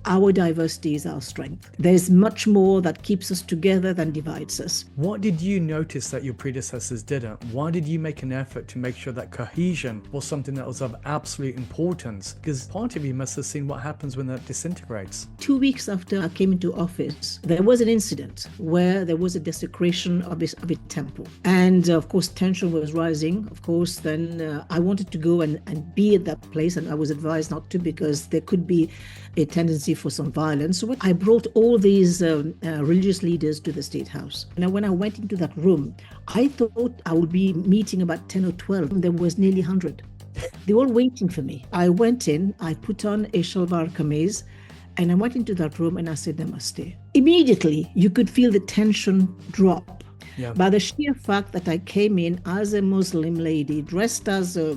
our diversity is our strength. There's much more that keeps us together than divides us. What did you notice that your predecessors didn't? Why did you make an effort to make sure that cohesion was something that was of absolute importance? Because part of you must have seen what happens when that disintegrates. 2 weeks after I came into office, there was an incident where there was a desecration of a temple. And of course, tension was rising. Of course, then I wanted to go and be at that place, and I was advised not to because there could be a tendency for some violence. So I brought all these religious leaders to the State House. Now, when I went into that room, I thought I would be meeting about 10 or 12. There was nearly 100. They were all waiting for me. I went in, I put on a shalwar kameez, and I went into that room and I said, Namaste. Immediately, you could feel the tension drop. Yeah. By the sheer fact that I came in as a Muslim lady, dressed as a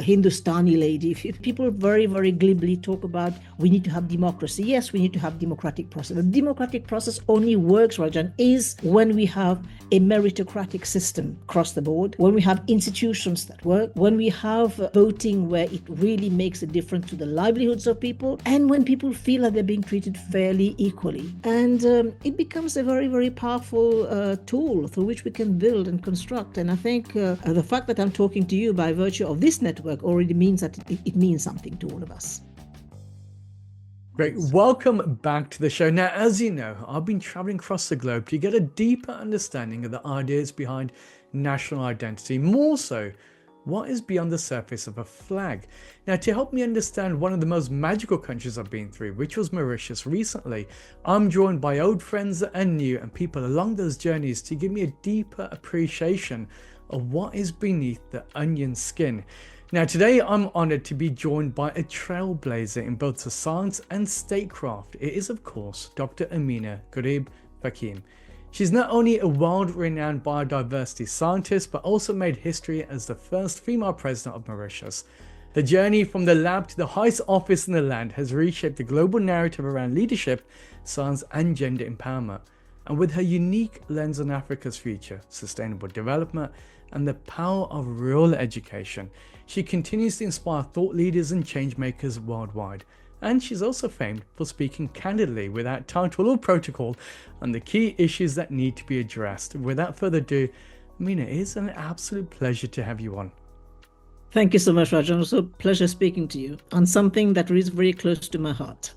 Hindustani lady. People very, very glibly talk about we need to have democracy. Yes, we need to have democratic process. The democratic process only works, Rajan, is when we have a meritocratic system across the board, when we have institutions that work, when we have voting where it really makes a difference to the livelihoods of people, and when people feel that they're being treated fairly equally. And it becomes a very, very powerful tool through which we can build and construct. And I think the fact that I'm talking to you by virtue of this network already means that it means something to all of us. Great. Welcome back to the show. Now, as you know, I've been traveling across the globe to get a deeper understanding of the ideas behind national identity, more so what is beyond the surface of a flag. Now, to help me understand one of the most magical countries I've been through, which was Mauritius recently, I'm joined by old friends and new and people along those journeys to give me a deeper appreciation of what is beneath the onion skin. Now, today I'm honored to be joined by a trailblazer in both the science and statecraft. It is, of course, Dr. Ameenah Gurib-Fakim. She's not only a world-renowned biodiversity scientist, but also made history as the first female president of Mauritius. Her journey from the lab to the highest office in the land has reshaped the global narrative around leadership, science, and gender empowerment. And with her unique lens on Africa's future, sustainable development, and the power of rural education, she continues to inspire thought leaders and change makers worldwide. And she's also famed for speaking candidly without title or protocol on the key issues that need to be addressed. Without further ado, Ameenah, it is an absolute pleasure to have you on. Thank you so much, Rajan. Also a pleasure speaking to you on something that is very close to my heart.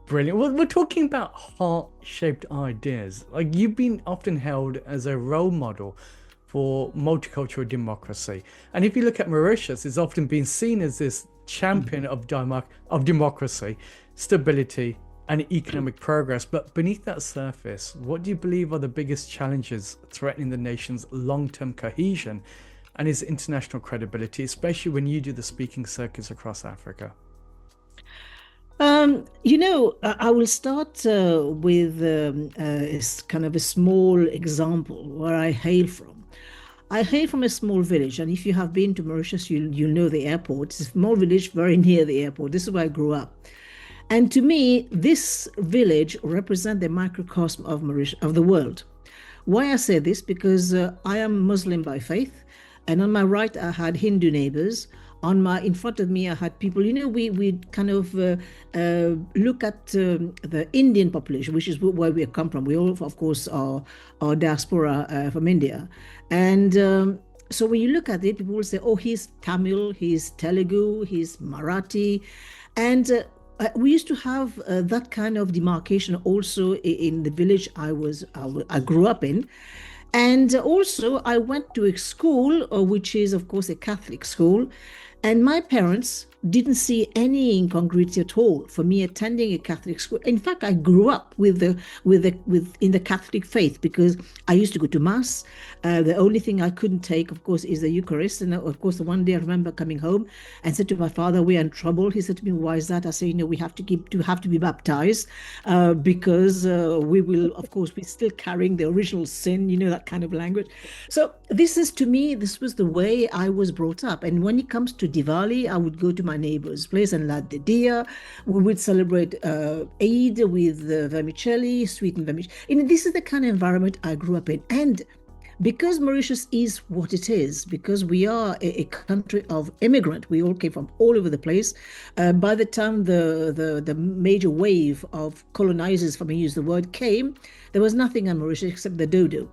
Brilliant. Well, we're talking about heart-shaped ideas. Like, you've been often held as a role model for multicultural democracy. And if you look at Mauritius, it's often been seen as this champion of democracy, stability, and economic progress. But beneath that surface, what do you believe are the biggest challenges threatening the nation's long-term cohesion and its international credibility, especially when you do the speaking circuits across Africa? I will start with kind of a small example where I hail from. I hail from a small village, and if you have been to Mauritius, you know the airport. It's a small village very near the airport. This is where I grew up. And to me, this village represents the microcosm of Mauritius, of the world. Why I say this? Because I am Muslim by faith, and on my right, I had Hindu neighbors. In front of me, I had people, we kind of look at the Indian population, which is where we come from. We all, of course, are diaspora from India. And so when you look at it, people will say, oh, he's Tamil, he's Telugu, he's Marathi. And we used to have that kind of demarcation also in the village I grew up in. And also I went to a school, which is, of course, a Catholic school. And my parents didn't see any incongruity at all for me attending a Catholic school. In fact, I grew up in the Catholic faith because I used to go to Mass. The only thing I couldn't take, of course, is the Eucharist. And of course, one day I remember coming home and said to my father, "We are in trouble." He said to me, "Why is that?" I said, "We have to be baptized because we will, of course, we're still carrying the original sin." That kind of language. So this was the way I was brought up. And when it comes to Diwali, I would go to my neighbor's place and light the diya. We would celebrate Eid with vermicelli, sweetened vermicelli. This is the kind of environment I grew up in. And because Mauritius is what it is, because we are a country of immigrant, we all came from all over the place. By the time the major wave of colonizers, if I may use the word, came, there was nothing on Mauritius except the dodo.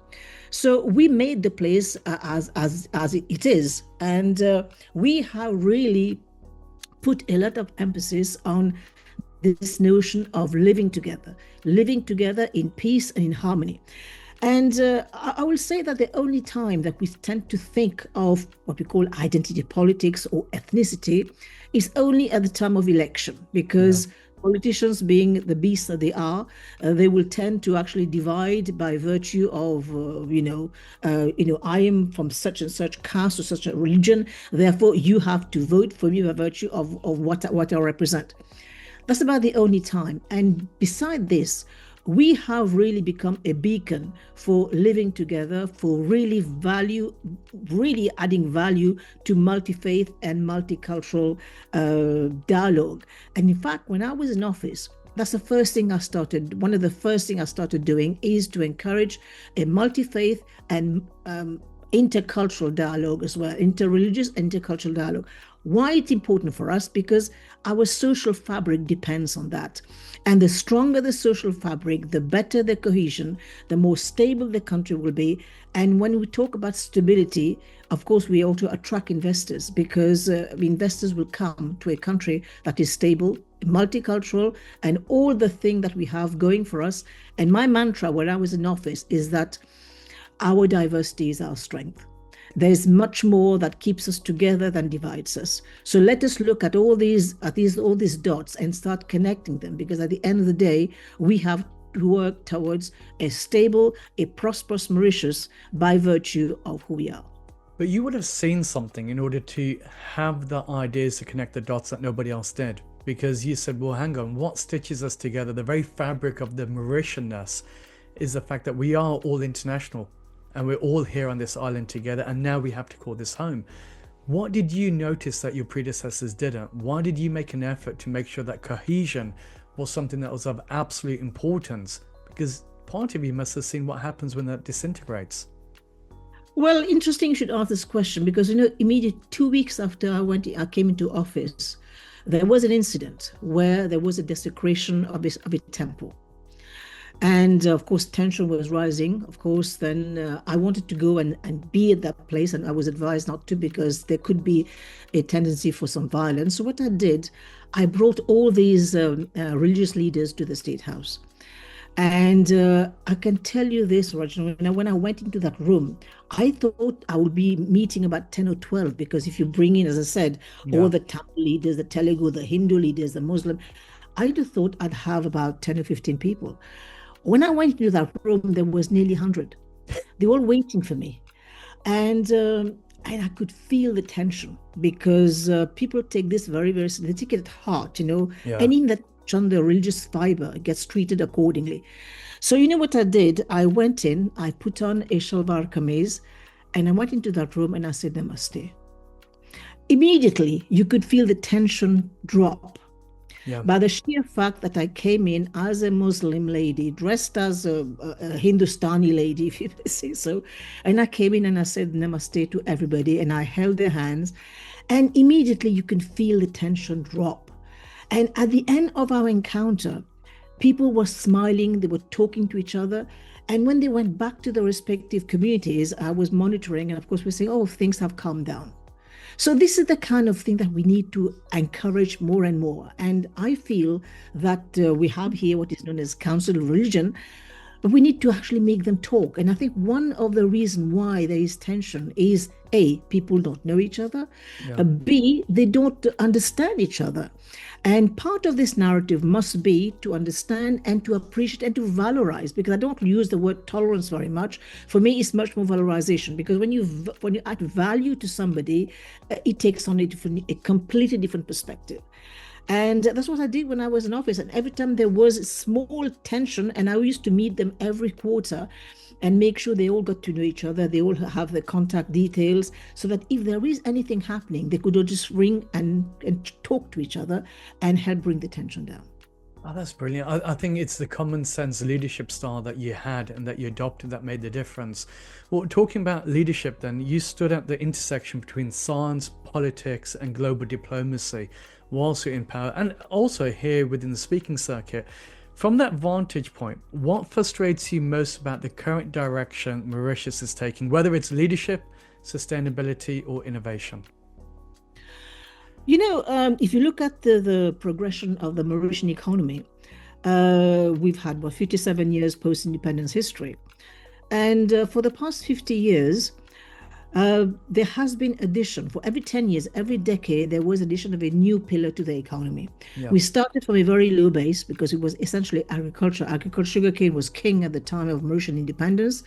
So we made the place as it is, and we have really put a lot of emphasis on this notion of living together in peace and in harmony. And I will say that the only time that we tend to think of what we call identity politics or ethnicity is only at the time of election, because politicians, being the beasts that they are, they will tend to actually divide by virtue of, I am from such and such caste or such a religion, therefore you have to vote for me by virtue of what I represent. That's about the only time. And beside this, we have really become a beacon for living together, for really adding value to multi-faith and multicultural dialogue. And in fact, when I was in office, that's the first thing I started. One of the first things I started doing is to encourage a multi-faith and intercultural dialogue as well, interreligious, intercultural dialogue. Why it's important for us? Because our social fabric depends on that. And the stronger the social fabric, the better the cohesion, the more stable the country will be. And when we talk about stability, of course, we also attract investors, because investors will come to a country that is stable, multicultural, and all the thing that we have going for us. And my mantra when I was in office is that our diversity is our strength. There's much more that keeps us together than divides us. So let us look at all these dots and start connecting them, because at the end of the day, we have to work towards a stable, a prosperous Mauritius by virtue of who we are. But you would have seen something in order to have the ideas to connect the dots that nobody else did, because you said, well, hang on, what stitches us together? The very fabric of the Mauritianness is the fact that we are all international. And we're all here on this island together, and now we have to call this home. What did you notice that your predecessors didn't? Why did you make an effort to make sure that cohesion was something that was of absolute importance? Because part of you must have seen what happens when that disintegrates. Well, interesting you should ask this question, because immediately 2 weeks after I came into office, there was an incident where there was a desecration of a temple. And of course, tension was rising. Of course, then I wanted to go and be at that place, and I was advised not to, because there could be a tendency for some violence. So what I did, I brought all these religious leaders to the State House. And I can tell you this, Rajna, when I went into that room, I thought I would be meeting about 10 or 12, because if you bring in, as I said, all the Tamil leaders, the Telugu, the Hindu leaders, the Muslim, I'd have thought I'd have about 10 or 15 people. When I went into that room, there was nearly 100. They were all waiting for me. And I could feel the tension, because people take this very, very, they take it at heart, Anything that on the religious fiber gets treated accordingly. So you know what I did? I went in, I put on a shalwar kameez, and I went into that room and I said, Namaste. Immediately, you could feel the tension drop. By the sheer fact that I came in as a Muslim lady, dressed as a Hindustani lady, if you may say so, and I came in and I said Namaste to everybody, and I held their hands, and immediately you can feel the tension drop. And at the end of our encounter, people were smiling, they were talking to each other, and when they went back to their respective communities, I was monitoring, and of course we're saying, oh, things have calmed down. So this is the kind of thing that we need to encourage more and more. And I feel that we have here what is known as Council of Religion, but we need to actually make them talk. And I think one of the reasons why there is tension is A, people don't know each other, B, they don't understand each other. And part of this narrative must be to understand and to appreciate and to valorize, because I don't use the word tolerance very much. For me, it's much more valorization, because when you add value to somebody, it takes on a completely different perspective. And that's what I did when I was in office. And every time there was a small tension, and I used to meet them every quarter and make sure they all got to know each other, they all have the contact details, so that if there is anything happening, they could all just ring and talk to each other and help bring the tension down. Oh, that's brilliant. I think it's the common sense leadership style that you had and that you adopted that made the difference. Well, talking about leadership, then, you stood at the intersection between science, politics, and global diplomacy whilst you're in power, and also here within the speaking circuit. From that vantage point, what frustrates you most about the current direction Mauritius is taking, whether it's leadership, sustainability, or innovation? If you look at the progression of the Mauritian economy, we've had, 57 years post-independence history. And for the past 50 years, there has been addition. For every 10 years, every decade, there was addition of a new pillar to the economy. Yeah. We started from a very low base because it was essentially agriculture. Sugarcane was king at the time of Mauritian independence.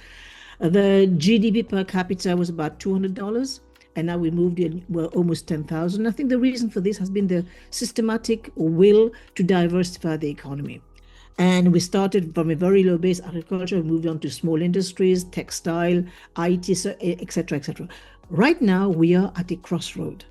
The GDP per capita was about $200. And now we moved in, we're almost 10,000. I think the reason for this has been the systematic will to diversify the economy. And we started from a very low base agriculture, moved on to small industries, textile, IT, et cetera, et cetera. Right now, we are at a crossroad.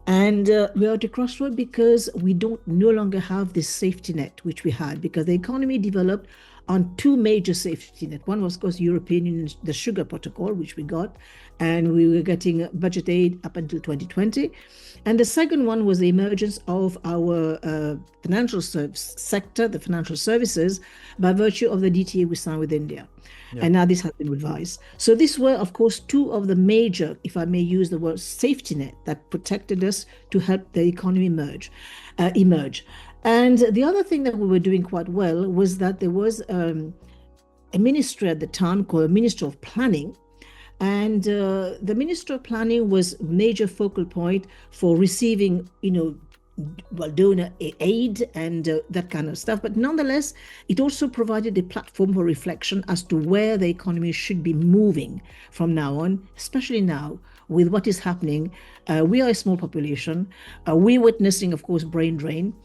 And we are at a crossroad because we don't no longer have this safety net, which we had, because the economy developed on two major safety net. One was, of course, European Union, the Sugar Protocol, which we got, and we were getting budget aid up until 2020. And the second one was the emergence of our financial sector, the financial services, by virtue of the DTAA we signed with India. Yeah. And now this has been revised. So these were, of course, two of the major, if I may use the word, safety net that protected us to help the economy emerge. And the other thing that we were doing quite well was that there was a ministry at the time called Ministry of Planning. And the Ministry of Planning was a major focal point for receiving, donor aid and that kind of stuff. But nonetheless, it also provided a platform for reflection as to where the economy should be moving from now on, especially now with what is happening. We are a small population. We're witnessing, of course, brain drain.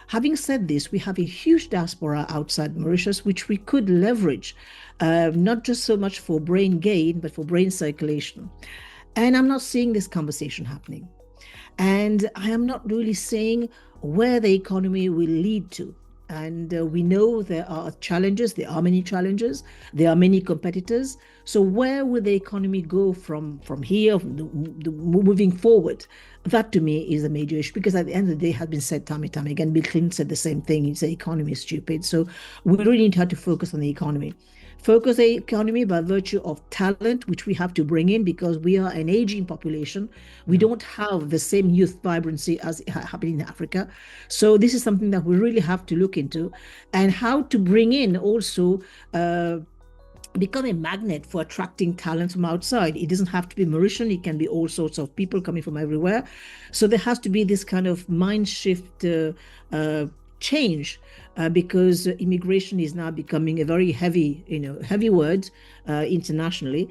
Having said this, we have a huge diaspora outside Mauritius, which we could leverage, not just so much for brain gain, but for brain circulation. And I'm not seeing this conversation happening. And I am not really seeing where the economy will lead to. And we know there are challenges, there are many challenges, there are many competitors. So where will the economy go from here, moving forward? That to me is a major issue, because at the end of the day, has been said time and time again. Bill Clinton said the same thing. He said the economy is stupid. So we really need to have to focus on the economy. Focus the economy by virtue of talent, which we have to bring in because we are an aging population. We don't have the same youth vibrancy as happening in Africa. So this is something that we really have to look into, and how to bring in also become a magnet for attracting talent from outside. It doesn't have to be Mauritian. It can be all sorts of people coming from everywhere. So there has to be this kind of mind shift change, because immigration is now becoming a very heavy word internationally.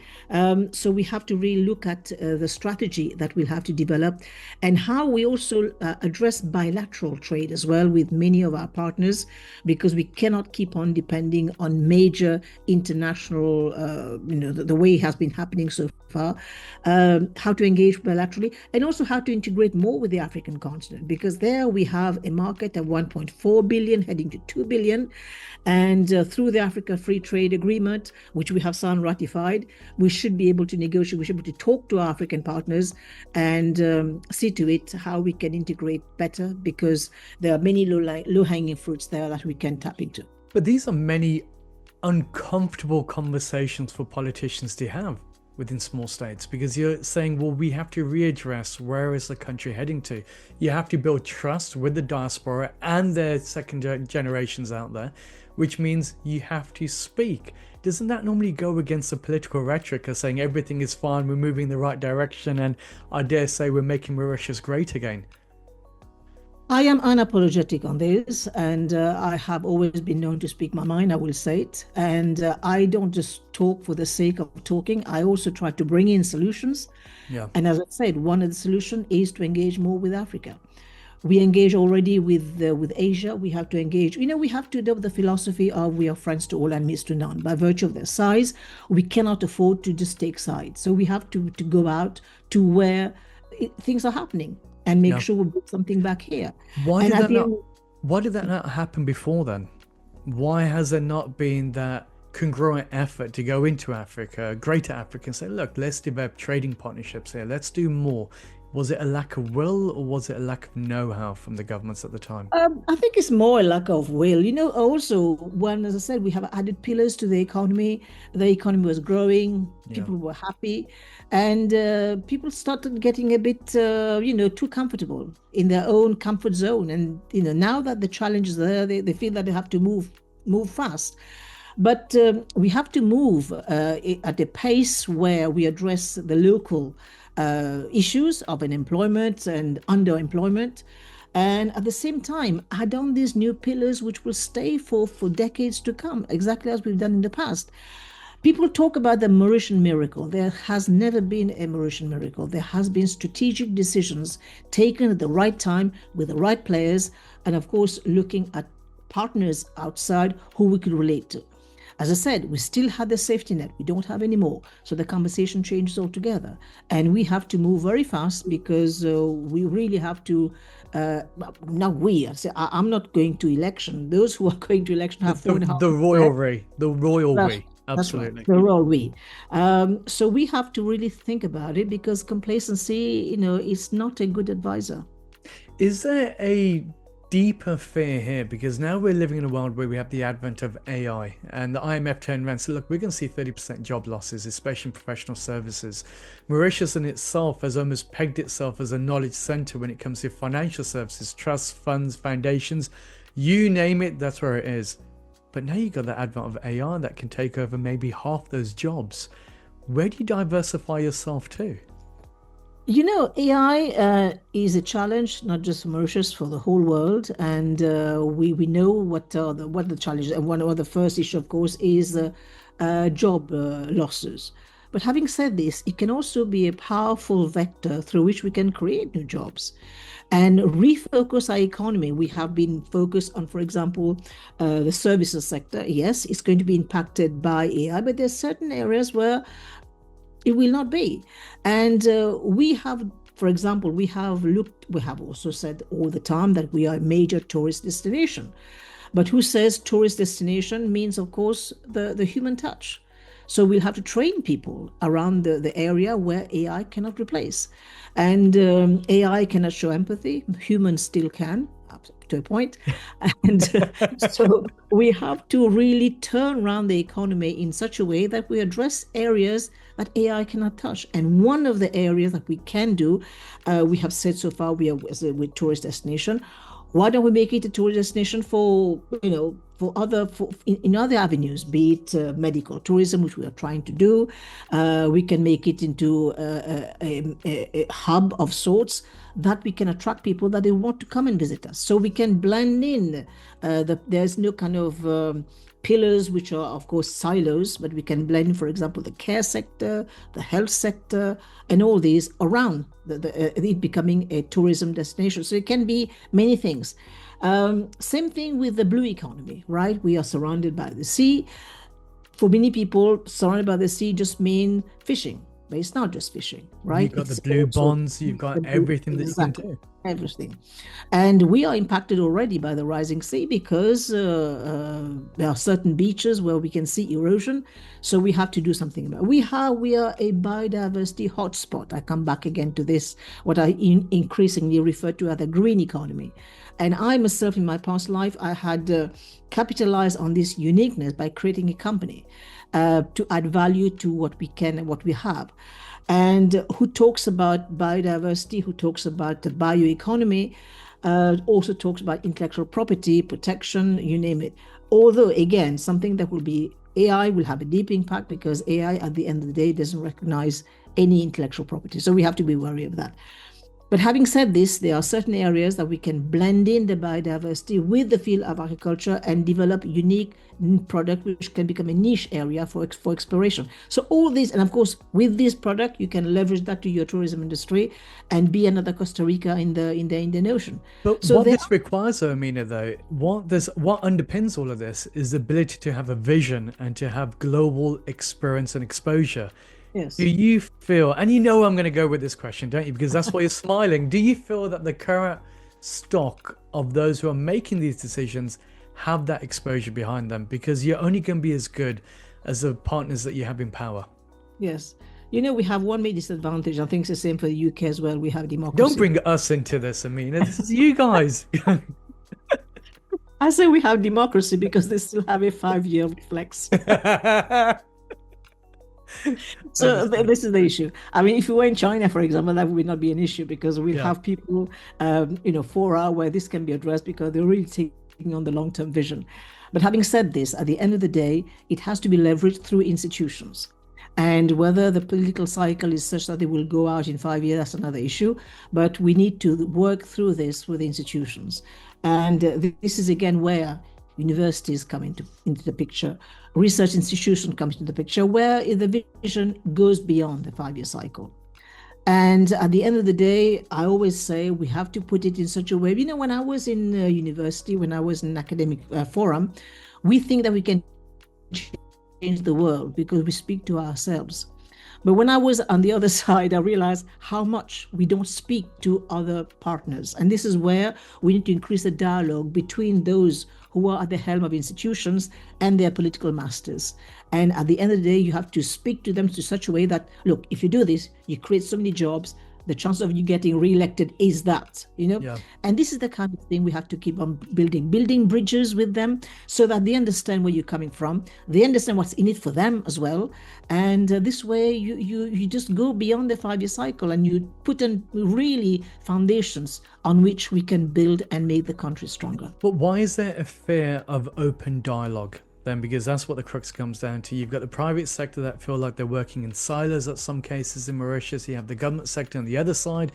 So we have to really look at the strategy that we'll have to develop, and how we also address bilateral trade as well with many of our partners, because we cannot keep on depending on major international, the way it has been happening so far. How to engage bilaterally, and also how to integrate more with the African continent, because there we have a market of 1.4 billion heading to 2 billion. And through the Africa Free Trade Agreement, which we have signed, ratified, we should be able to negotiate, we should be able to talk to our African partners and see to it how we can integrate better, because there are many low-hanging fruits there that we can tap into. But these are many uncomfortable conversations for politicians to have within small states, because you're saying, well, we have to readdress where is the country heading to. You have to build trust with the diaspora and their second generations out there, which means you have to speak. Doesn't that normally go against the political rhetoric of saying everything is fine, we're moving in the right direction, and I dare say we're making Mauritius great again? I am unapologetic on this, and I have always been known to speak my mind. I will say it. And I don't just talk for the sake of talking. I also try to bring in solutions. Yeah. And as I said, one of the solutions is to engage more with Africa. We engage already with Asia. We have to engage. We have to adopt the philosophy of we are friends to all and enemies to none. By virtue of their size, we cannot afford to just take sides. So we have to go out to where things are happening and make sure we put something back here. Why did that not? Why did that not happen before then? Why has there not been that congruent effort to go into Africa, greater Africa, and say, look, let's develop trading partnerships here, let's do more? Was it a lack of will, or was it a lack of know-how from the governments at the time? I think it's more a lack of will. Also, when, as I said, we have added pillars to the economy. The economy was growing, Yeah. people were happy, and people started getting a bit, too comfortable in their own comfort zone. And now that the challenge is there, they feel that they have to move fast. But we have to move at a pace where we address the local issues of unemployment and underemployment. And at the same time, add on these new pillars which will stay for decades to come, exactly as we've done in the past. People talk about the Mauritian miracle. There has never been a Mauritian miracle. There has been strategic decisions taken at the right time with the right players, and of course, looking at partners outside who we could relate to. As I said, we still had the safety net. We don't have any more. So the conversation changes altogether. And we have to move very fast because we really have to, not we, I'm not going to election. Those who are going to election have 4.5. The royal we. The royal That's, we. that's right, Absolutely. the royal we. So we have to really think about it because complacency, is not a good advisor. Is there a deeper fear here? Because now we're living in a world where we have the advent of AI, and the IMF turned around and said, look, we're going to see 30% job losses, especially in professional services. Mauritius in itself has almost pegged itself as a knowledge center when it comes to financial services, trusts, funds, foundations, you name it, that's where it is. But now you've got the advent of AI that can take over maybe half those jobs. Where do you diversify yourself to? AI is a challenge, not just for Mauritius, for the whole world, and we know what the challenges. And one of the first issue, of course, is job losses. But having said this, it can also be a powerful vector through which we can create new jobs and refocus our economy. We have been focused on, for example, the services sector. Yes, it's going to be impacted by AI, but there's certain areas where it will not be. And we have, for example, we have also said all the time that we are a major tourist destination. But who says tourist destination means, of course, the human touch. So we'll have to train people around the area where AI cannot replace. And AI cannot show empathy. Humans still can, up to a point. And so we have to really turn around the economy in such a way that we address areas that AI cannot touch. And one of the areas that we can do, we have said so far, we are with tourist destination. Why don't we make it a tourist destination for in other avenues, be it medical tourism, which we are trying to do. We can make it into a hub of sorts that we can attract people that they want to come and visit us. So we can blend in. There's no kind of pillars which are, of course, silos, but we can blend, for example, the care sector, the health sector, and all these around it becoming a tourism destination. So it can be many things. Same thing with the blue economy, right? We are surrounded by the sea. For many people, surrounded by the sea just mean fishing, but it's not just fishing, right? You've got the blue bonds, you've got everything that you can do. Everything. And we are impacted already by the rising sea because there are certain beaches where we can see erosion. So we have to do something about it. We are a biodiversity hotspot. I come back again to this, what I increasingly refer to as the green economy. And I myself, in my past life, I had capitalized on this uniqueness by creating a company to add value to what we can and what we have. And who talks about biodiversity, who talks about the bioeconomy, also talks about intellectual property, protection, you name it. Although, again, something that will be AI will have a deep impact because AI, at the end of the day, doesn't recognize any intellectual property. So we have to be wary of that. But having said this, there are certain areas that we can blend in the biodiversity with the field of agriculture and develop unique product which can become a niche area for exploration. So all these, and of course, with this product, you can leverage that to your tourism industry and be another Costa Rica in the Indian Ocean. But so what this requires, Ameenah, though, what underpins all of this is the ability to have a vision and to have global experience and exposure. Yes. Do you feel, and you know I'm going to go with this question, don't you? Because that's why you're smiling. Do you feel that the current stock of those who are making these decisions have that exposure behind them, because you're only going to be as good as the partners that you have in power. Yes. We have one major disadvantage. I think it's the same for the UK as well. We have democracy. Don't bring us into this, Ameenah. This is you guys. I say we have democracy because they still have a 5-year flex. So this is the issue. I mean, if you were in China, for example, that would not be an issue because we have people, 4 hours where this can be addressed because they're really taking on the long-term vision. But having said this, at the end of the day, it has to be leveraged through institutions. And whether the political cycle is such that it will go out in 5 years, that's another issue. But we need to work through this with institutions. And this is again where universities come into the picture, research institutions come into the picture, where the vision goes beyond the 5-year cycle. And at the end of the day, I always say we have to put it in such a way. When I was in university, when I was in an academic forum, we think that we can change the world because we speak to ourselves. But when I was on the other side, I realized how much we don't speak to other partners. And this is where we need to increase the dialogue between those who are at the helm of institutions and their political masters. And at the end of the day, you have to speak to them to such a way that, look, if you do this, you create so many jobs, the chance of you getting re-elected is that, And this is the kind of thing we have to keep on building bridges with them so that they understand where you're coming from. They understand what's in it for them as well. And this way you just go beyond the 5-year cycle and you put in really foundations on which we can build and make the country stronger. But why is there a fear of open dialogue then? Because that's what the crux comes down to. You've got the private sector that feel like they're working in silos at some cases in Mauritius. You have the government sector on the other side,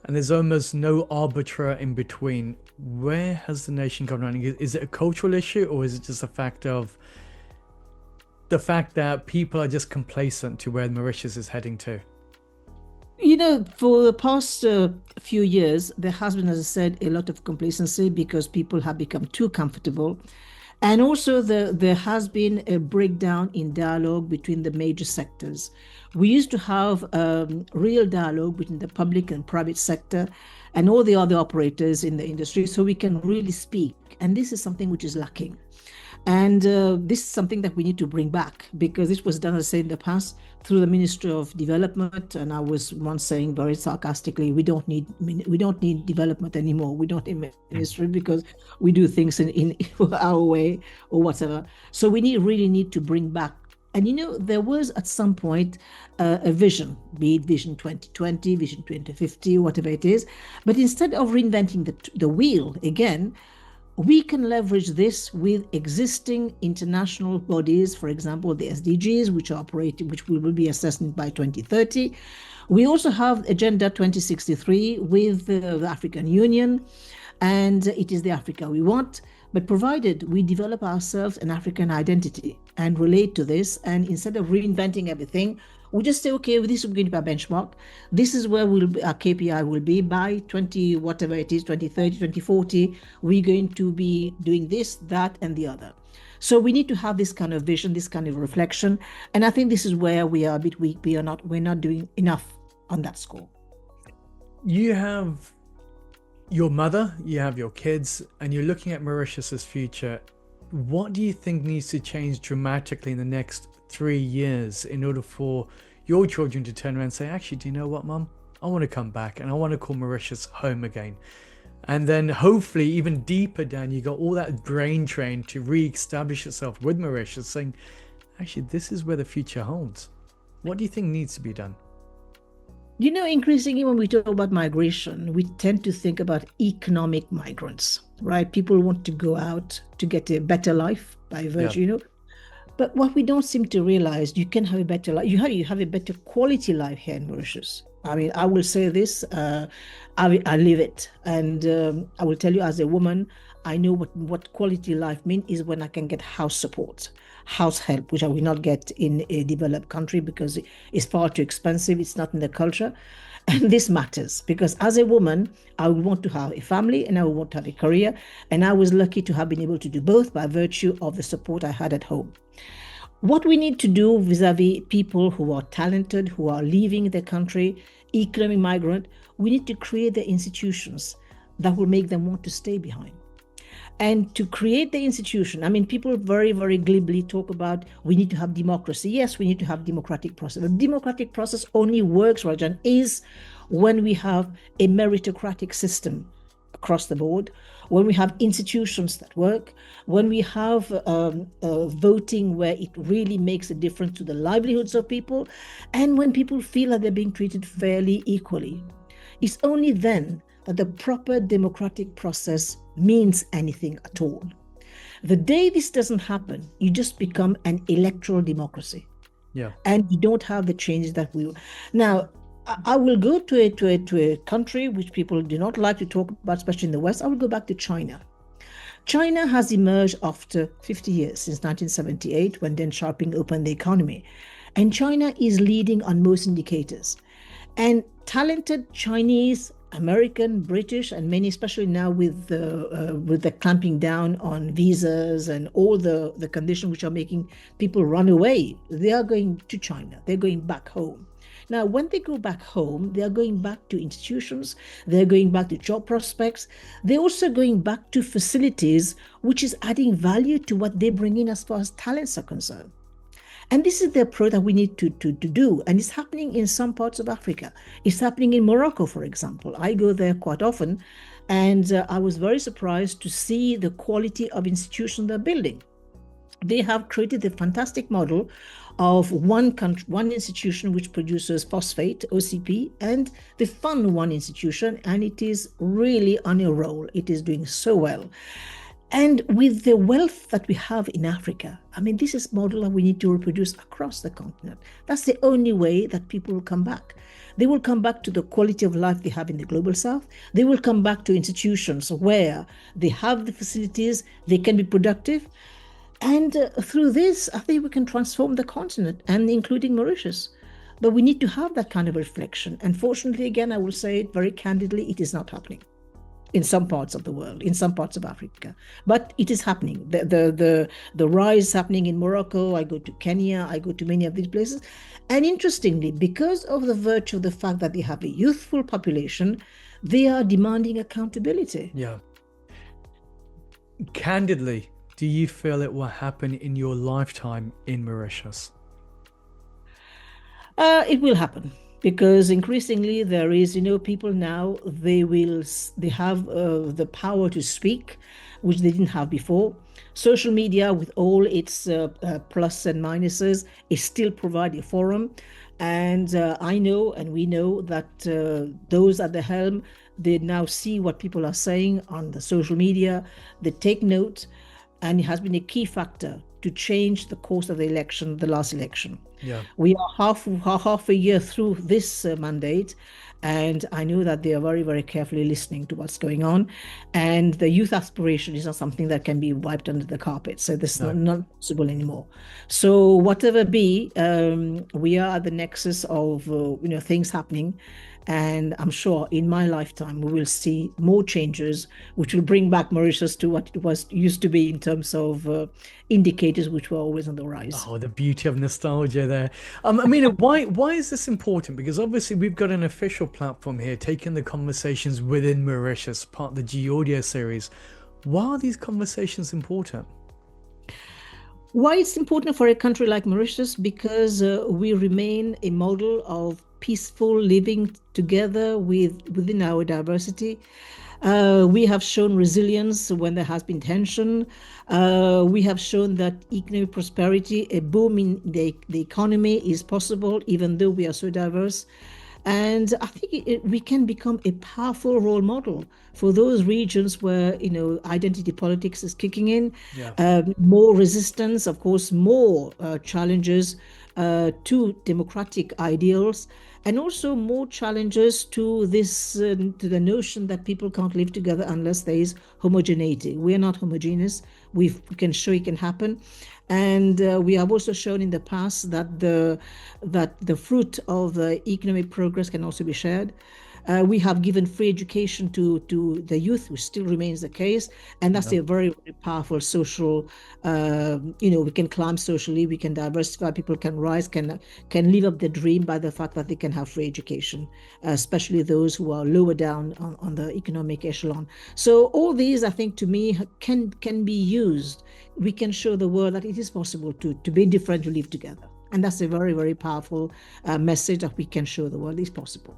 and there's almost no arbiter in between. Where has the nation gone wrong? Is it a cultural issue, or is it just a fact of the fact that people are just complacent to where Mauritius is heading to? For the past few years, there has been, as I said, a lot of complacency because people have become too comfortable. And also there has been a breakdown in dialogue between the major sectors. We used to have real dialogue between the public and private sector and all the other operators in the industry so we can really speak. And this is something which is lacking. And this is something that we need to bring back because this was done, as I said, in the past through the Ministry of Development. And I was once saying very sarcastically, we don't need development anymore. We don't need ministry because we do things in our way or whatever. So we really need to bring back. And there was at some point a vision, be it Vision 2020, Vision 2050, whatever it is. But instead of reinventing the wheel again, we can leverage this with existing international bodies, for example, the SDGs, which we will be assessing by 2030. We also have Agenda 2063 with the African Union, and it is the Africa we want. But provided we develop ourselves an African identity and relate to this, and instead of reinventing everything, we just say, okay, this is going to be our benchmark. This is where our KPI will be by 2030, 2040. We're going to be doing this, that, and the other. So we need to have this kind of vision, this kind of reflection. And I think this is where we are a bit weak. We're not doing enough on that score. You have your mother, you have your kids, and you're looking at Mauritius's future. What do you think needs to change dramatically in the next 3 years in order for your children to turn around and say, actually, do you know what, Mum? I want to come back and I want to call Mauritius home again. And then hopefully even deeper down, you got all that brain train to re-establish itself with Mauritius saying, actually, this is where the future holds. What do you think needs to be done? Increasingly when we talk about migration, we tend to think about economic migrants, right? People want to go out to get a better life by virtue, But what we don't seem to realize, you can have a better life. You have a better quality life here in Mauritius. I mean, I will say this, I live it. And I will tell you as a woman, I know what quality life means is when I can get house support, house help, which I will not get in a developed country because it's far too expensive. It's not in the culture. And this matters because as a woman, I would want to have a family and I would want to have a career. And I was lucky to have been able to do both by virtue of the support I had at home. What we need to do vis-a-vis people who are talented, who are leaving the country, economic migrant, we need to create the institutions that will make them want to stay behind. And to create the institution, I mean, people very, very glibly talk about we need to have democracy. Yes, we need to have democratic process. But democratic process only works, Rajan, is when we have a meritocratic system across the board, when we have institutions that work, when we have voting where it really makes a difference to the livelihoods of people, and when people feel that they're being treated fairly, equally. It's only then that the proper democratic process means anything at all. The day this doesn't happen, you just become an electoral democracy. Yeah. And you don't have the changes that we... Now, I will go to a country which people do not like to talk about, especially in the West. I will go back to China. China has emerged after 50 years, since 1978, when Deng Xiaoping opened the economy. And China is leading on most indicators. And talented Chinese, American, British, and many, especially now with the clamping down on visas and all the conditions which are making people run away, they are going to China. They're going back home. Now, when they go back home, they are going back to institutions, they're going back to job prospects, they're also going back to facilities which is adding value to what they bring in as far as talents are concerned. And this is the approach that we need to do. And it's happening in some parts of Africa. It's happening in Morocco, for example. I go there quite often, and I was very surprised to see the quality of institutions they're building. They have created a fantastic model of one country, one institution which produces phosphate, OCP, and they fund one institution, and it is really on a roll. It is doing so well. And with the wealth that we have in Africa, I mean, this is a model that we need to reproduce across the continent. That's the only way that people will come back. They will come back to the quality of life they have in the global south. They will come back to institutions where they have the facilities, they can be productive. And through this, I think we can transform the continent, and including Mauritius. But we need to have that kind of reflection. Unfortunately, again, I will say it very candidly, it is not happening in some parts of the world, in some parts of Africa. But it is happening. The rise is happening in Morocco. I go to Kenya. I go to many of these places. And interestingly, because of the virtue of the fact that they have a youthful population, they are demanding accountability. Yeah. Candidly, do you feel it will happen in your lifetime in Mauritius? It will happen. Because increasingly there is, people now, they have the power to speak, which they didn't have before. Social media, with all its plus and minuses, is still provide a forum. And I know, and we know that those at the helm, they now see what people are saying on the social media, they take note, and it has been a key factor to change the course of the election, the last election. Yeah. We are half a year through this mandate, and I know that they are very, very carefully listening to what's going on. And the youth aspiration is not something that can be wiped under the carpet. So this is not possible anymore. So whatever be, we are at the nexus of things happening. And I'm sure in my lifetime, we will see more changes, which will bring back Mauritius to what it used to be in terms of indicators which were always on the rise. Oh, the beauty of nostalgia there. Ameenah, why is this important? Because obviously we've got an official platform here taking the conversations within Mauritius, part of the G Audio series. Why are these conversations important? Why it's important for a country like Mauritius? Because we remain a model of peaceful living together within our diversity. We have shown resilience when there has been tension. We have shown that economic prosperity, a boom in the economy is possible, even though we are so diverse. And I think we can become a powerful role model for those regions where, identity politics is kicking in. Yeah. More resistance, of course, more challenges to democratic ideals, and also more challenges to this, to the notion that people can't live together unless there is homogeneity. We are not homogeneous. We can show it can happen. And we have also shown in the past that the fruit of the economic progress can also be shared. We have given free education to the youth, which still remains the case. And that's a very, very powerful social, we can climb socially, we can diversify, people can rise, can live up their dream by the fact that they can have free education, especially those who are lower down on the economic echelon. So all these, I think, to me, can be used. We can show the world that it is possible to be different, to live together. And that's a very, very powerful message that we can show the world is possible.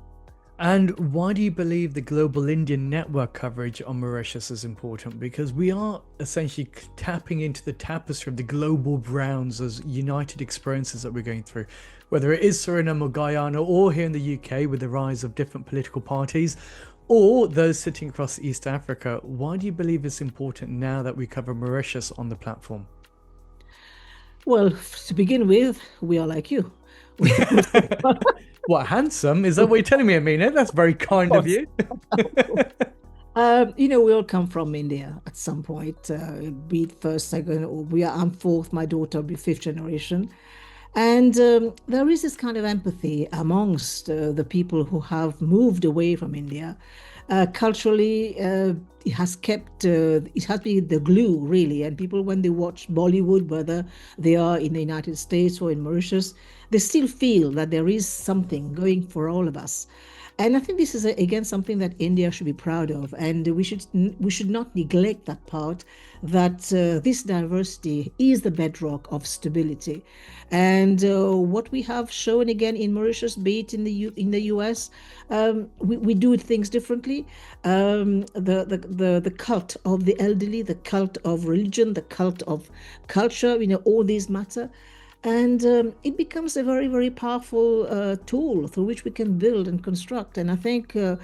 And why do you believe the global Indian network coverage on Mauritius is important? Because we are essentially tapping into the tapestry of the global browns as united experiences that we're going through, whether it is Suriname or Guyana, or here in the UK with the rise of different political parties, or those sitting across East Africa. Why do you believe it's important now that we cover Mauritius on the platform? Well, to begin with, we are like you. What, handsome? Is that what you're telling me, Ameenah? That's very kind of you. We all come from India at some point, be it first, second, or I'm fourth, my daughter will be fifth generation. And there is this kind of empathy amongst the people who have moved away from India. Culturally, it has been the glue, really. And people, when they watch Bollywood, whether they are in the United States or in Mauritius, they still feel that there is something going for all of us. And I think this is, again, something that India should be proud of. And we should not neglect that part, that this diversity is the bedrock of stability. And what we have shown again in Mauritius, be it in the US, we do things differently. The cult of the elderly, the cult of religion, the cult of culture, all these matter. And it becomes a very, very powerful tool through which we can build and construct. And I think the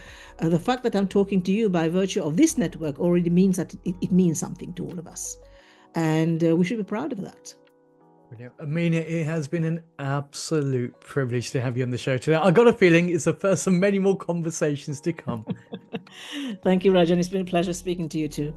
fact that I'm talking to you by virtue of this network already means that it means something to all of us. And we should be proud of that. Brilliant. Ameenah, it has been an absolute privilege to have you on the show today. I got a feeling it's the first of many more conversations to come. Thank you, Rajan. It's been a pleasure speaking to you too.